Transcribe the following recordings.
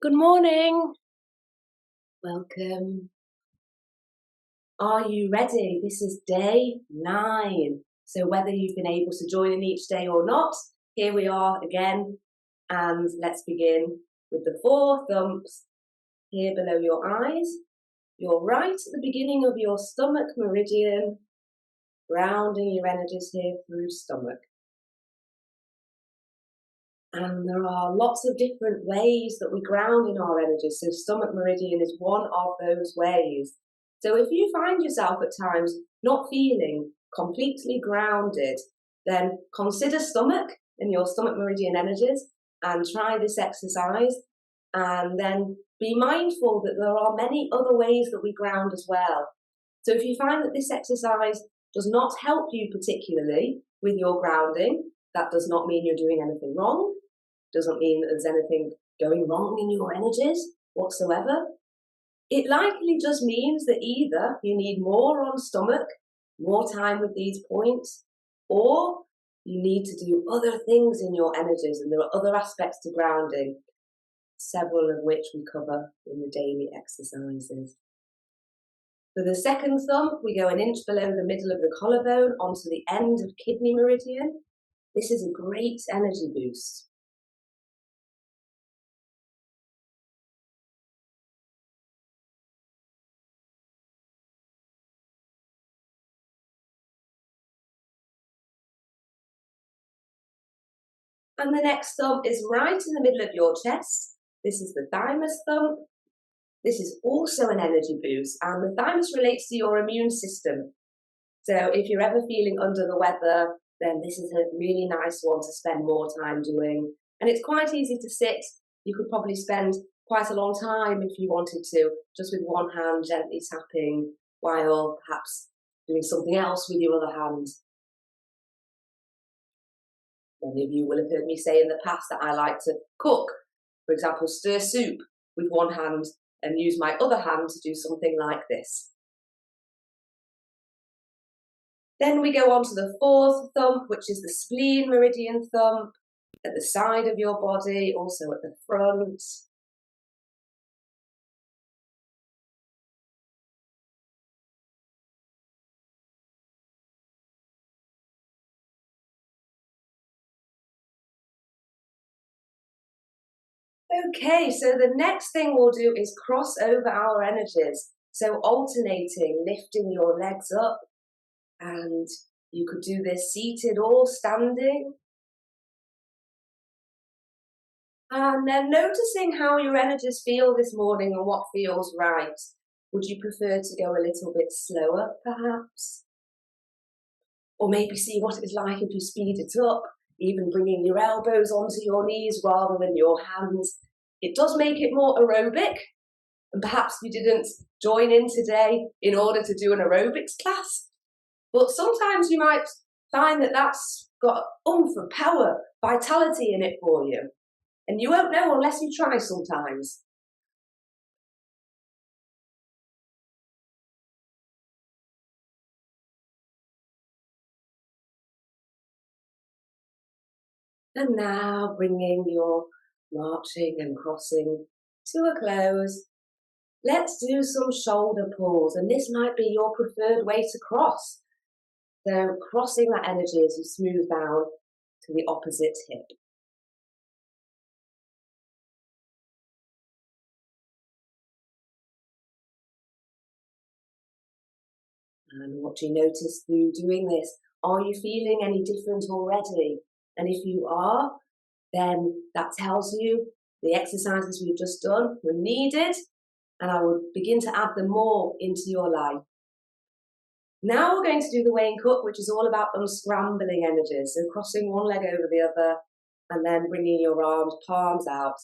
Good morning. Welcome. Are you ready? This is day 9. So whether you've been able to join in each day or not, here we are again. And let's begin with the 4 thumps here below your eyes. You're right at the beginning of your stomach meridian, grounding your energies here through stomach. And there are lots of different ways that we ground in our energies. So stomach meridian is one of those ways. So if you find yourself at times not feeling completely grounded, then consider stomach and your stomach meridian energies and try this exercise. And then be mindful that there are many other ways that we ground as well. So if you find that this exercise does not help you particularly with your grounding, that does not mean you're doing anything wrong. Doesn't mean that there's anything going wrong in your energies whatsoever. It likely just means that either you need more on stomach, more time with these points, or you need to do other things in your energies, and there are other aspects to grounding, several of which we cover in the daily exercises. For the second thumb, we go an inch below the middle of the collarbone onto the end of kidney meridian. This is a great energy boost. And the next thumb is right in the middle of your chest. This is the thymus thumb. This is also an energy boost, and the thymus relates to your immune system. So if you're ever feeling under the weather, then this is a really nice one to spend more time doing. And it's quite easy to sit. You could probably spend quite a long time if you wanted to, just with one hand gently tapping while perhaps doing something else with your other hand. Many of you will have heard me say in the past that I like to cook, for example, stir soup with one hand and use my other hand to do something like this. Then we go on to the 4th thump, which is the spleen meridian thump, at the side of your body, also at the front. Okay, so the next thing we'll do is cross over our energies. So alternating, lifting your legs up, and you could do this seated or standing. And then noticing how your energies feel this morning and what feels right. Would you prefer to go a little bit slower, perhaps? Or maybe see what it's like if you speed it up, even bringing your elbows onto your knees rather than your hands. It does make it more aerobic, and perhaps you didn't join in today in order to do an aerobics class, but sometimes you might find that that's got oomph and power, vitality in it for you, and you won't know unless you try sometimes. And now bringing your marching and crossing to a close. Let's do some shoulder pulls, and this might be your preferred way to cross. So crossing that energy as you smooth down to the opposite hip. And what do you notice through doing this? Are you feeling any different already? And if you are, then that tells you the exercises we've just done were needed, and I will begin to add them more into your life. Now we're going to do the weighing cup, which is all about unscrambling energies. So crossing one leg over the other, and then bringing your arms, palms out,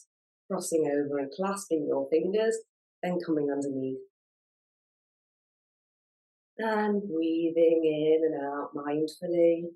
crossing over and clasping your fingers, then coming underneath. And breathing in and out mindfully.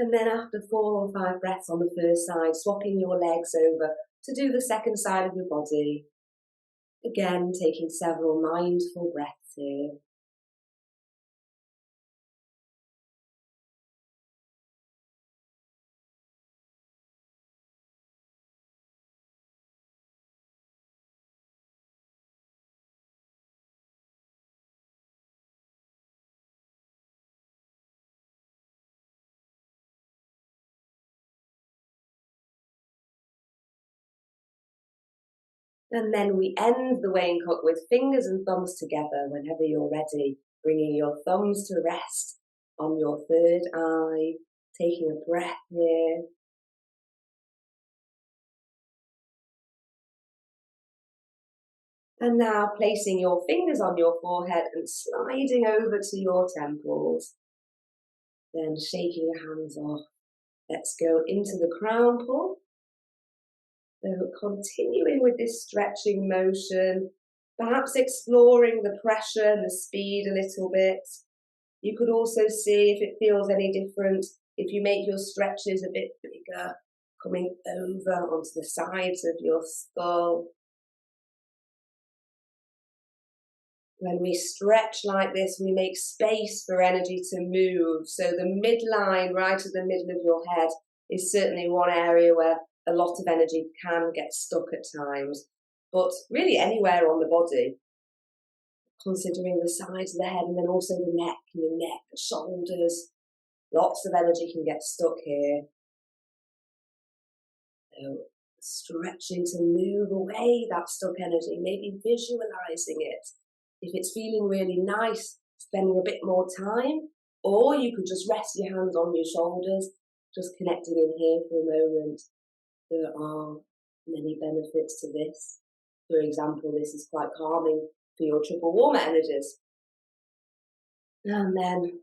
And then after 4 or 5 breaths on the first side, swapping your legs over to do the second side of your body. Again, taking several mindful breaths here. And then we end the weighing hook with fingers and thumbs together whenever you're ready, bringing your thumbs to rest on your third eye, taking a breath here. And now placing your fingers on your forehead and sliding over to your temples. Then shaking your hands off. Let's go into the crown pull. So continuing with this stretching motion, perhaps exploring the pressure and the speed a little bit. You could also see if it feels any different if you make your stretches a bit bigger, coming over onto the sides of your skull. When we stretch like this, we make space for energy to move. So the midline, right at the middle of your head, is certainly one area where a lot of energy can get stuck at times. But really anywhere on the body, considering the sides of the head and then also the neck and the neck, the shoulders, lots of energy can get stuck here. So stretching to move away that stuck energy, maybe visualizing it. If it's feeling really nice, spending a bit more time, or you could just rest your hands on your shoulders, just connecting in here for a moment. There are many benefits to this. For example, this is quite calming for your triple warmer energies. And then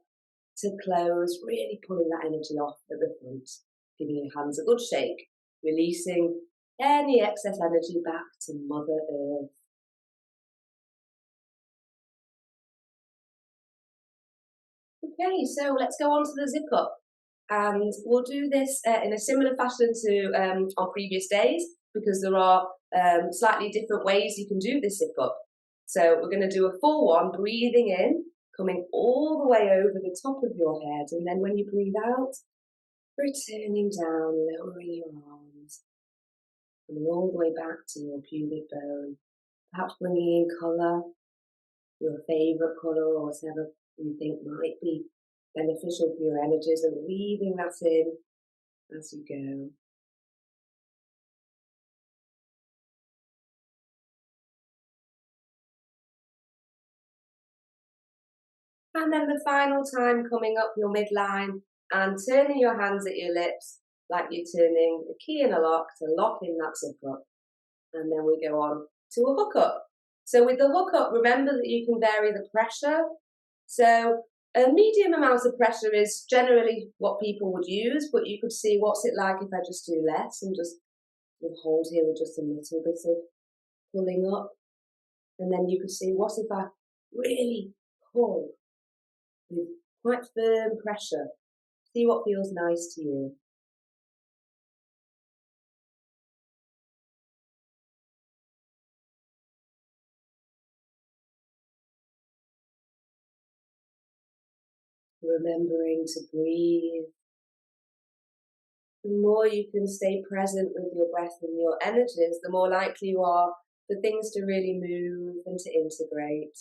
to close, really pulling that energy off at the front, giving your hands a good shake, releasing any excess energy back to Mother Earth. Okay, so let's go on to the zip up. And we'll do this in a similar fashion to our previous days, because there are slightly different ways you can do this zip up. So we're going to do a full one, breathing in, coming all the way over the top of your head. And then when you breathe out, returning down, lowering your arms, coming all the way back to your pubic bone. Perhaps bringing in colour, your favourite colour or whatever you think might be beneficial for your energies, and weaving that in as you go. And then the final time, coming up your midline and turning your hands at your lips like you're turning a key in a lock to lock in that zip up. And then we go on to a hook up. So with the hook up, remember that you can vary the pressure. So a medium amount of pressure is generally what people would use, but you could see what's it like if I just do less and just hold here with just a little bit of pulling up. And then you could see what if I really pull with quite firm pressure. See what feels nice to you. Remembering to breathe. The more you can stay present with your breath and your energies, the more likely you are for things to really move and to integrate.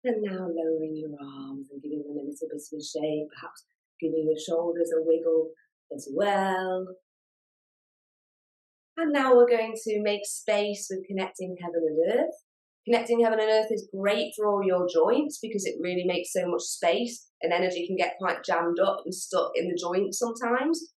And now lowering your arms and giving them a little bit of a shake, perhaps giving your shoulders a wiggle as well. And now we're going to make space with connecting heaven and earth. Connecting heaven and earth is great for all your joints because it really makes so much space, and energy can get quite jammed up and stuck in the joints sometimes.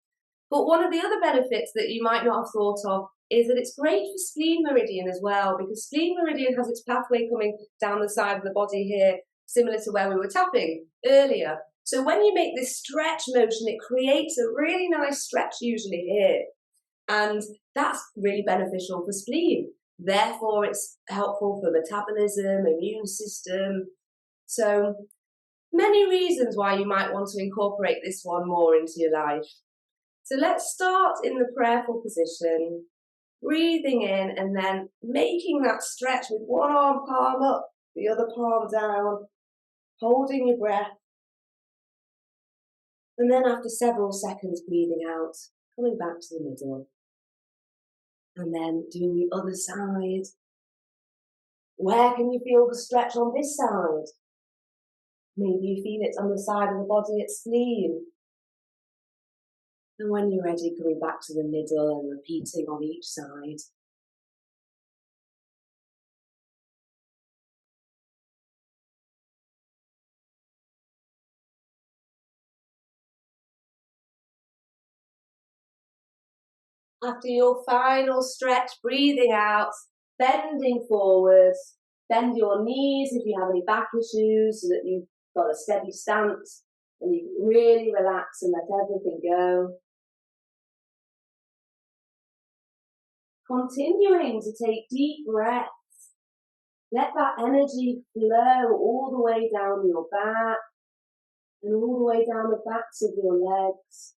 But one of the other benefits that you might not have thought of is that it's great for spleen meridian as well, because spleen meridian has its pathway coming down the side of the body here similar to where we were tapping earlier. So when you make this stretch motion, it creates a really nice stretch usually here. And that's really beneficial for spleen. Therefore, it's helpful for metabolism, immune system. So many reasons why you might want to incorporate this one more into your life. So let's start in the prayerful position, breathing in and then making that stretch with one arm palm up, the other palm down, holding your breath. And then after several seconds, breathing out, coming back to the middle. And then doing the other side. Where can you feel the stretch on this side? Maybe you feel it on the side of the body at spleen. And when you're ready, coming back to the middle and repeating on each side. After your final stretch, breathing out, bending forwards, bend your knees if you have any back issues so that you've got a steady stance and you can really relax and let everything go. Continuing to take deep breaths. Let that energy flow all the way down your back and all the way down the backs of your legs.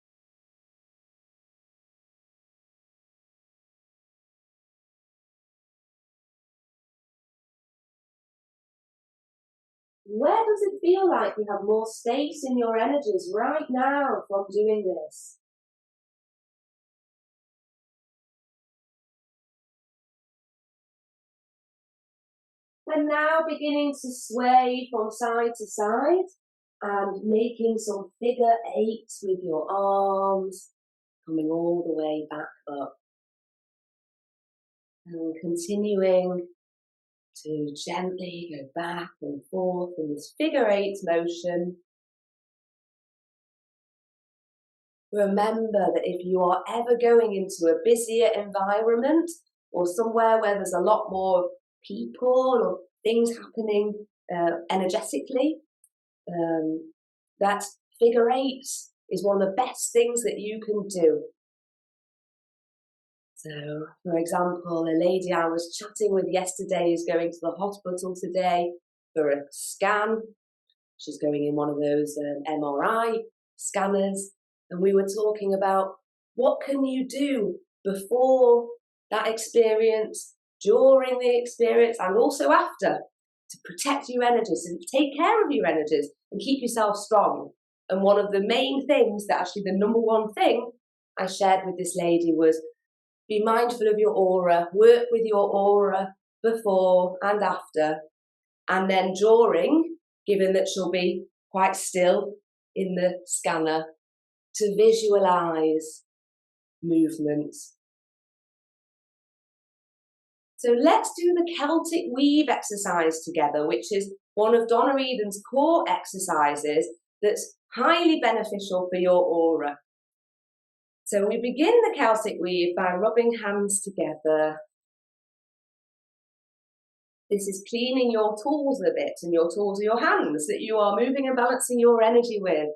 Where does it feel like you have more space in your energies right now from doing this? And now beginning to sway from side to side and making some figure eights with your arms, coming all the way back up. And continuing to gently go back and forth in this figure eight motion. Remember that if you are ever going into a busier environment or somewhere where there's a lot more people or things happening energetically, that figure eights is one of the best things that you can do. So, for example, a lady I was chatting with yesterday is going to the hospital today for a scan. She's going in one of those MRI scanners. And we were talking about what can you do before that experience, during the experience, and also after to protect your energies and take care of your energies and keep yourself strong. And one of the main things, that actually the number one thing I shared with this lady was be mindful of your aura, work with your aura before and after, and then during, given that she'll be quite still in the scanner, to visualize movements. So let's do the Celtic weave exercise together, which is one of Donna Eden's core exercises that's highly beneficial for your aura. So we begin the Celtic weave by rubbing hands together. This is cleaning your tools a bit, and your tools are your hands that you are moving and balancing your energy with.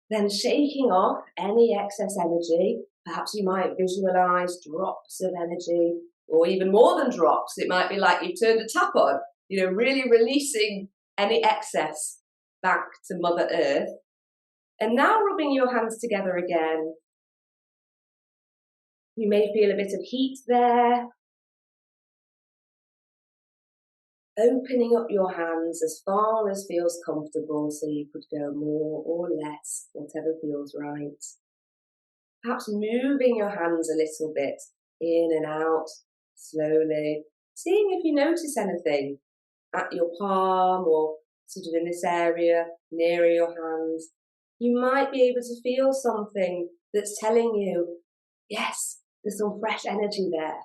Then shaking off any excess energy. Perhaps you might visualize drops of energy, or even more than drops. It might be like you've turned a tap on, really releasing any excess back to Mother Earth. And now rubbing your hands together again. You may feel a bit of heat there. Opening up your hands as far as feels comfortable, so you could go more or less, whatever feels right. Perhaps moving your hands a little bit, in and out, slowly, seeing if you notice anything at your palm or sort of in this area, nearer your hands. You might be able to feel something that's telling you, yes, there's some fresh energy there.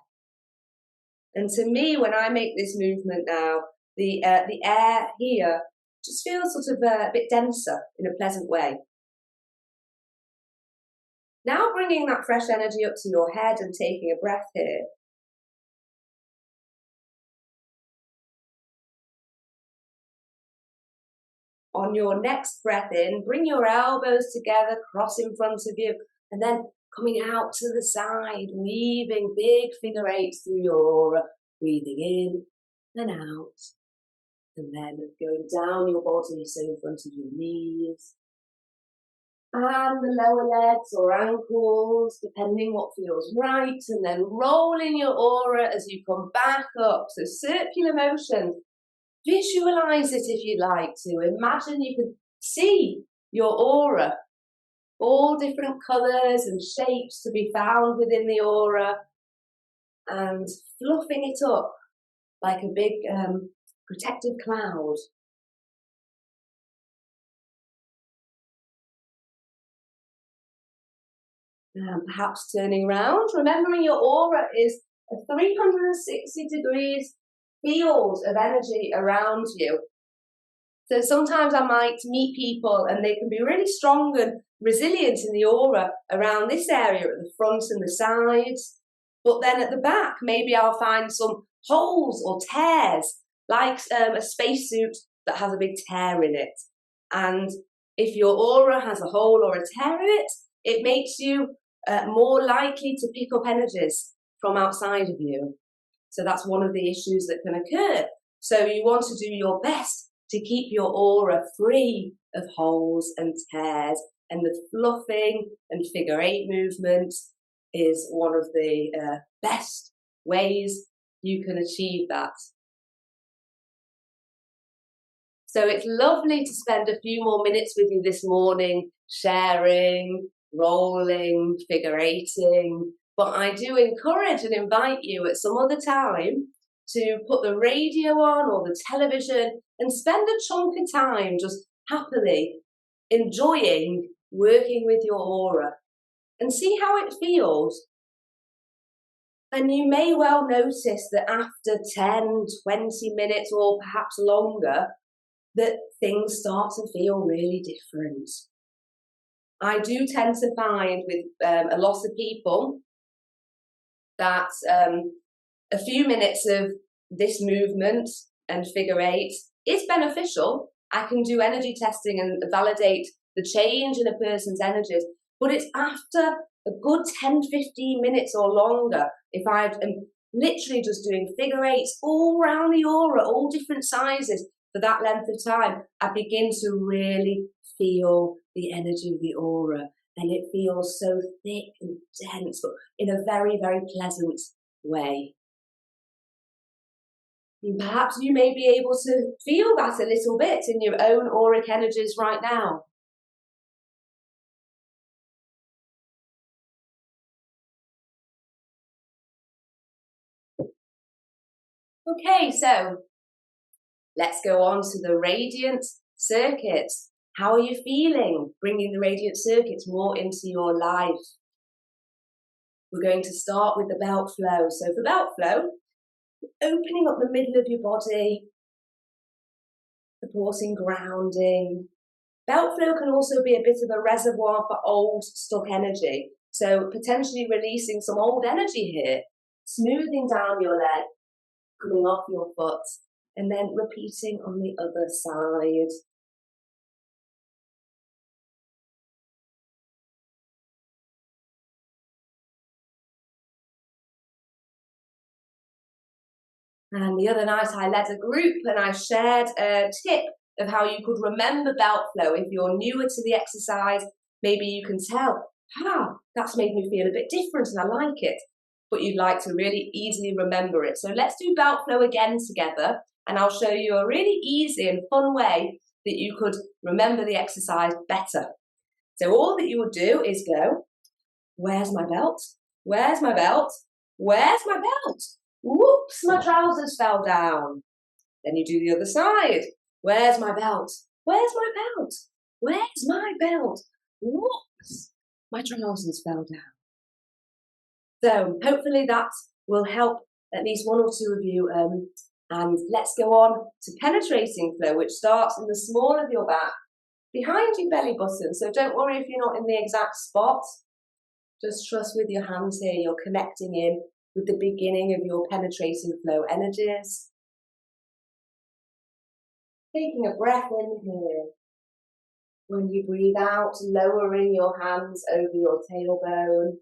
And to me, when I make this movement now, the air here just feels sort of a bit denser in a pleasant way. Now bringing that fresh energy up to your head and taking a breath here. On your next breath in, bring your elbows together, cross in front of you, and then coming out to the side, weaving big figure eights through your aura, breathing in and out, and then going down your body, so in front of your knees, and the lower legs or ankles, depending what feels right, and then rolling your aura as you come back up, so circular motion. Visualize it if you'd like to. Imagine you can see your aura, all different colours and shapes to be found within the aura, and fluffing it up like a big protective cloud. And perhaps turning around, remembering your aura is a 360 degrees field of energy around you. So sometimes I might meet people and they can be really strong and resilient in the aura around this area at the front and the sides. But then at the back, maybe I'll find some holes or tears, like a spacesuit that has a big tear in it. And if your aura has a hole or a tear in it, it makes you more likely to pick up energies from outside of you. So that's one of the issues that can occur. So you want to do your best to keep your aura free of holes and tears, and the fluffing and figure eight movement is one of the best ways you can achieve that. So it's lovely to spend a few more minutes with you this morning, sharing, rolling, figure eighting, but I do encourage and invite you at some other time to put the radio on or the television and spend a chunk of time just happily enjoying working with your aura and see how it feels. And you may well notice that after 10, 20 minutes or perhaps longer, that things start to feel really different. I do tend to find with a lot of people that a few minutes of this movement and figure eight is beneficial. I can do energy testing and validate the change in a person's energies, but it's after a good 10, 15 minutes or longer, if I'm literally just doing figure eights all around the aura, all different sizes for that length of time, I begin to really feel the energy of the aura, and it feels so thick and dense, but in a very, very pleasant way. And perhaps you may be able to feel that a little bit in your own auric energies right now. Okay, so let's go on to the radiant circuits. How are you feeling bringing the radiant circuits more into your life? We're going to start with the belt flow. So for belt flow, opening up the middle of your body, supporting grounding. Belt flow can also be a bit of a reservoir for old stuck energy. So potentially releasing some old energy here, smoothing down your leg, coming off your foot, and then repeating on the other side. And the other night I led a group and I shared a tip of how you could remember belt flow. If you're newer to the exercise, maybe you can tell, that's made me feel a bit different and I like it, but you'd like to really easily remember it. So let's do belt flow again together, and I'll show you a really easy and fun way that you could remember the exercise better. So all that you would do is go, where's my belt? Where's my belt? Where's my belt? Whoops, my trousers fell down. Then you do the other side. Where's my belt? Where's my belt? Where's my belt? Whoops, my trousers fell down. So hopefully that will help at least one or two of you. And let's go on to penetrating flow, which starts in the small of your back, behind your belly button. So don't worry if you're not in the exact spot. Just trust with your hands here, you're connecting in with the beginning of your penetrating flow energies. Taking a breath in here When you breathe out, lowering your hands over your tailbone.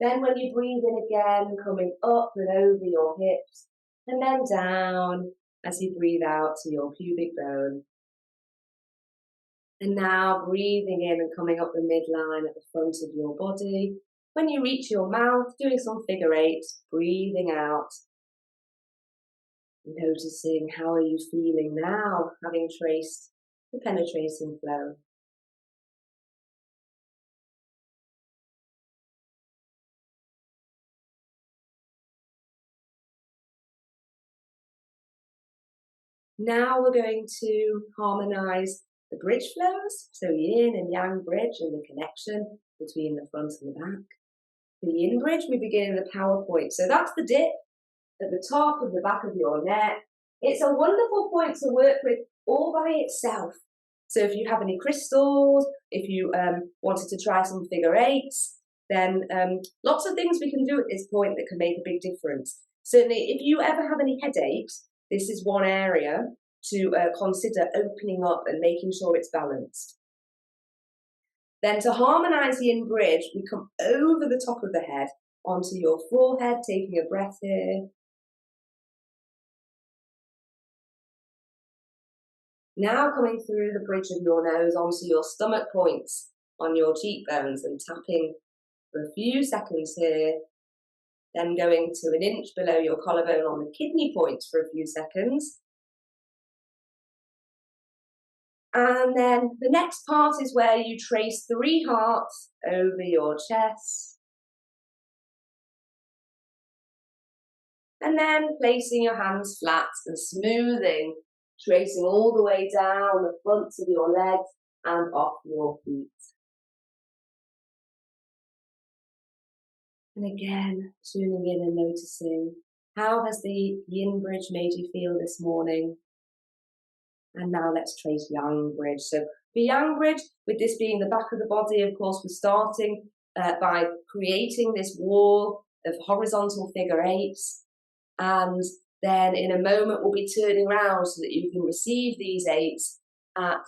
Then when you breathe in again, coming up and over your hips, and then down as you breathe out to your pubic bone. And now breathing in and coming up the midline at the front of your body. When you reach your mouth, doing some figure eights, breathing out. Noticing how are you feeling now, having traced the penetrating flow. Now we're going to harmonise the bridge flows, so yin and yang bridge and the connection between the front and the back. The yin bridge, we begin in the power point. So that's the dip at the top of the back of your neck. It's a wonderful point to work with all by itself. So if you have any crystals, if you wanted to try some figure eights, then lots of things we can do at this point that can make a big difference. Certainly, if you ever have any headaches, this is one area to consider opening up and making sure it's balanced. Then to harmonise the yin bridge, we come over the top of the head onto your forehead, taking a breath here. Now coming through the bridge of your nose onto your stomach points on your cheekbones and tapping for a few seconds here. Then going to an inch below your collarbone on the kidney points for a few seconds. And then the next part is where you trace 3 hearts over your chest. And then placing your hands flat and smoothing, tracing all the way down the fronts of your legs and off your feet. And again, tuning in and noticing, how has the yin bridge made you feel this morning? And now let's trace yang bridge. So for yang bridge, with this being the back of the body, of course, we're starting by creating this wall of horizontal figure eights. And then in a moment, we'll be turning around so that you can receive these eights at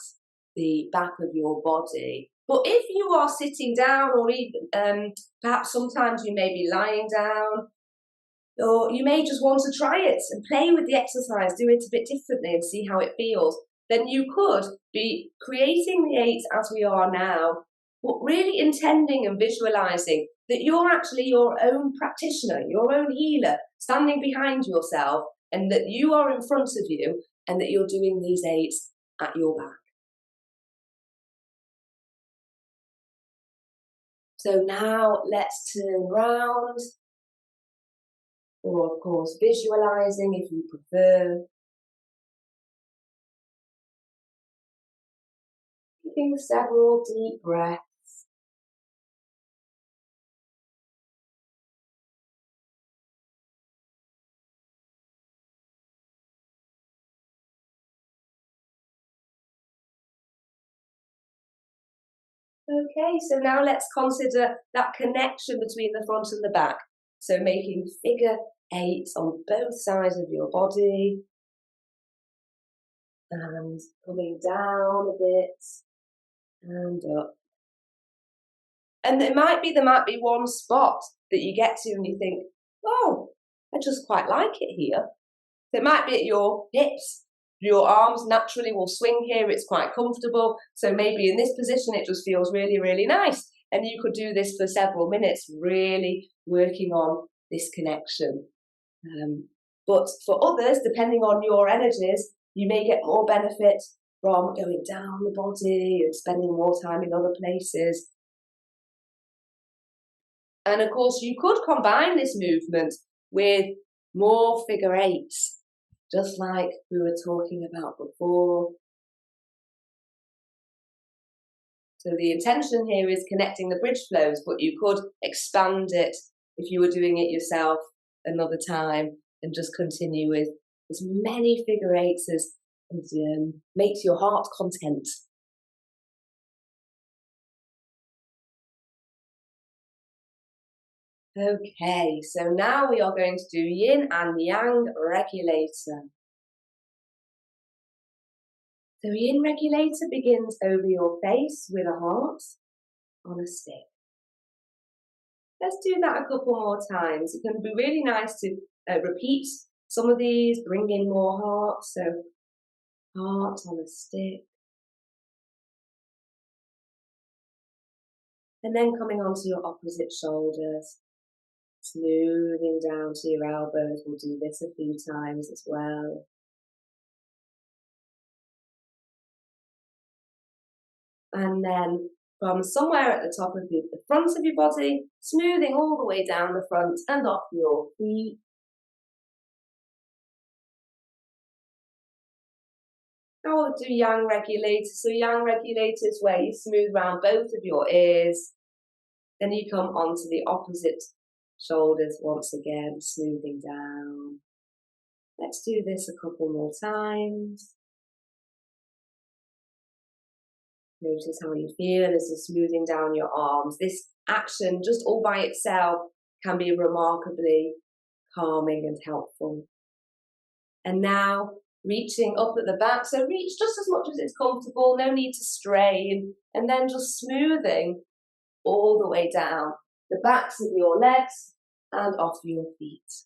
the back of your body. But if you are sitting down, or even perhaps sometimes you may be lying down, or you may just want to try it and play with the exercise, do it a bit differently and see how it feels, then you could be creating the eights as we are now, but really intending and visualising that you're actually your own practitioner, your own healer, standing behind yourself, and that you are in front of you and that you're doing these eights at your back. So now let's turn round, or of course visualising if you prefer. Taking several deep breaths. Okay, so now let's consider that connection between the front and the back. So making figure eights on both sides of your body. And coming down a bit and up. And there might be one spot that you get to and you think, oh, I just quite like it here. So it might be at your hips. Your arms naturally will swing here, it's quite comfortable. So maybe in this position it just feels really, really nice. And you could do this for several minutes, really working on this connection. But for others, depending on your energies, you may get more benefit from going down the body and spending more time in other places. And of course, you could combine this movement with more figure eights, just like we were talking about before. So the intention here is connecting the bridge flows, but you could expand it if you were doing it yourself another time and just continue with as many figure eights as makes your heart content. Okay, so now we are going to do yin and yang regulator. So the in regulator begins over your face with a heart on a stick. Let's do that a couple more times. It can be really nice to repeat some of these, bring in more hearts. So heart on a stick. And then coming onto your opposite shoulders, smoothing down to your elbows. We'll do this a few times as well. And then from somewhere at the top of the front of your body, smoothing all the way down the front and off your feet. Now we'll do yang regulators. So yang regulators where you smooth around both of your ears. Then you come onto the opposite shoulders once again, smoothing down. Let's do this a couple more times. Notice how you feel as you're smoothing down your arms. This action, just all by itself, can be remarkably calming and helpful. And now, reaching up at the back, so reach just as much as it's comfortable, no need to strain, and then just smoothing all the way down the backs of your legs and off your feet.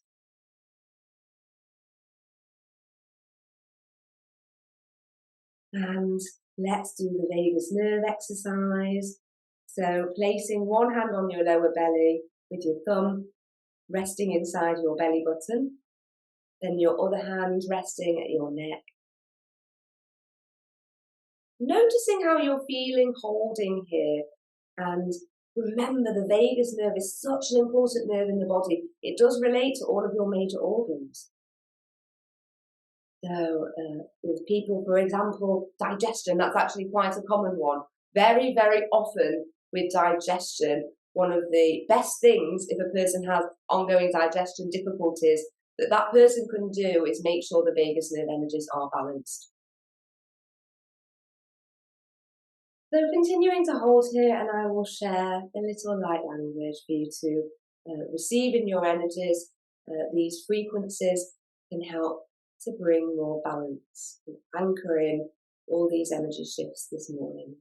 And let's do the vagus nerve exercise. So placing one hand on your lower belly with your thumb resting inside your belly button, then your other hand resting at your neck. Noticing how you're feeling holding here, and remember the vagus nerve is such an important nerve in the body. It does relate to all of your major organs. So with people, for example, digestion, that's actually quite a common one. Very, very often with digestion, one of the best things if a person has ongoing digestion difficulties that person can do is make sure the vagus nerve energies are balanced. So continuing to hold here, and I will share a little light language for you to receive in your energies. These frequencies can help to bring more balance and anchor in all these energy shifts this morning.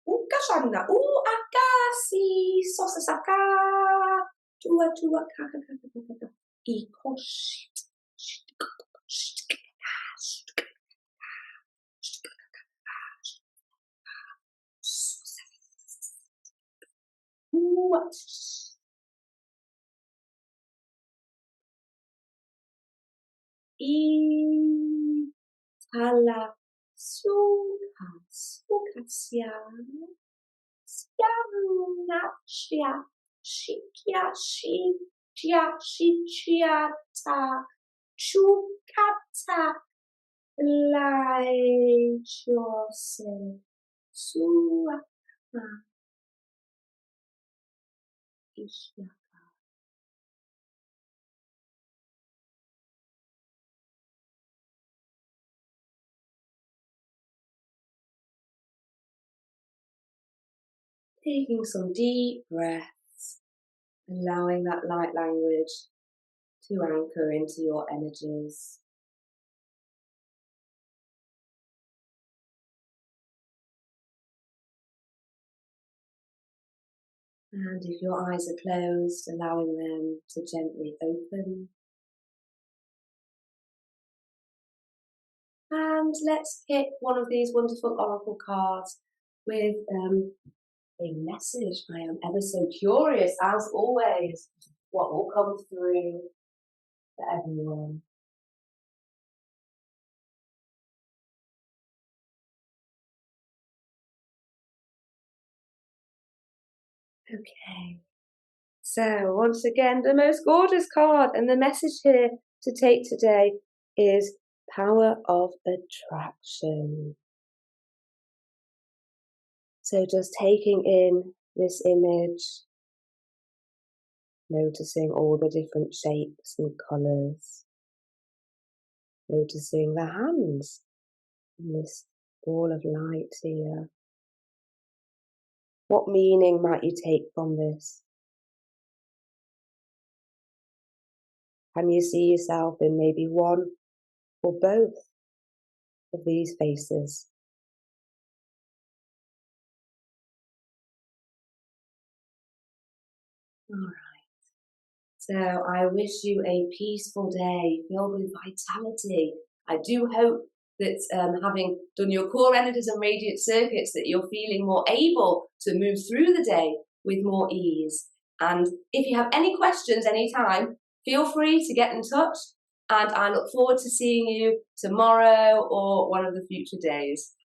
Ukashana, akasi, sosasaka, tua kaka kaka kaka, ikoshit. Tala suka sukasya syamnachya shikya shikya shikyata chukata laichose suaka ishya. Taking some deep breaths, allowing that light language to anchor into your energies. And if your eyes are closed, allowing them to gently open. And let's pick one of these wonderful oracle cards with a message. I am ever so curious, as always, what will come through for everyone. Okay. So once again, the most gorgeous card, and the message here to take today is power of attraction. So just taking in this image, noticing all the different shapes and colours, noticing the hands in this ball of light here, What meaning might you take from this? Can you see yourself in maybe one or both of these faces? All right. So I wish you a peaceful day filled with vitality. I do hope that having done your core energies and radiant circuits, that you're feeling more able to move through the day with more ease. And if you have any questions anytime, feel free to get in touch. And I look forward to seeing you tomorrow or one of the future days.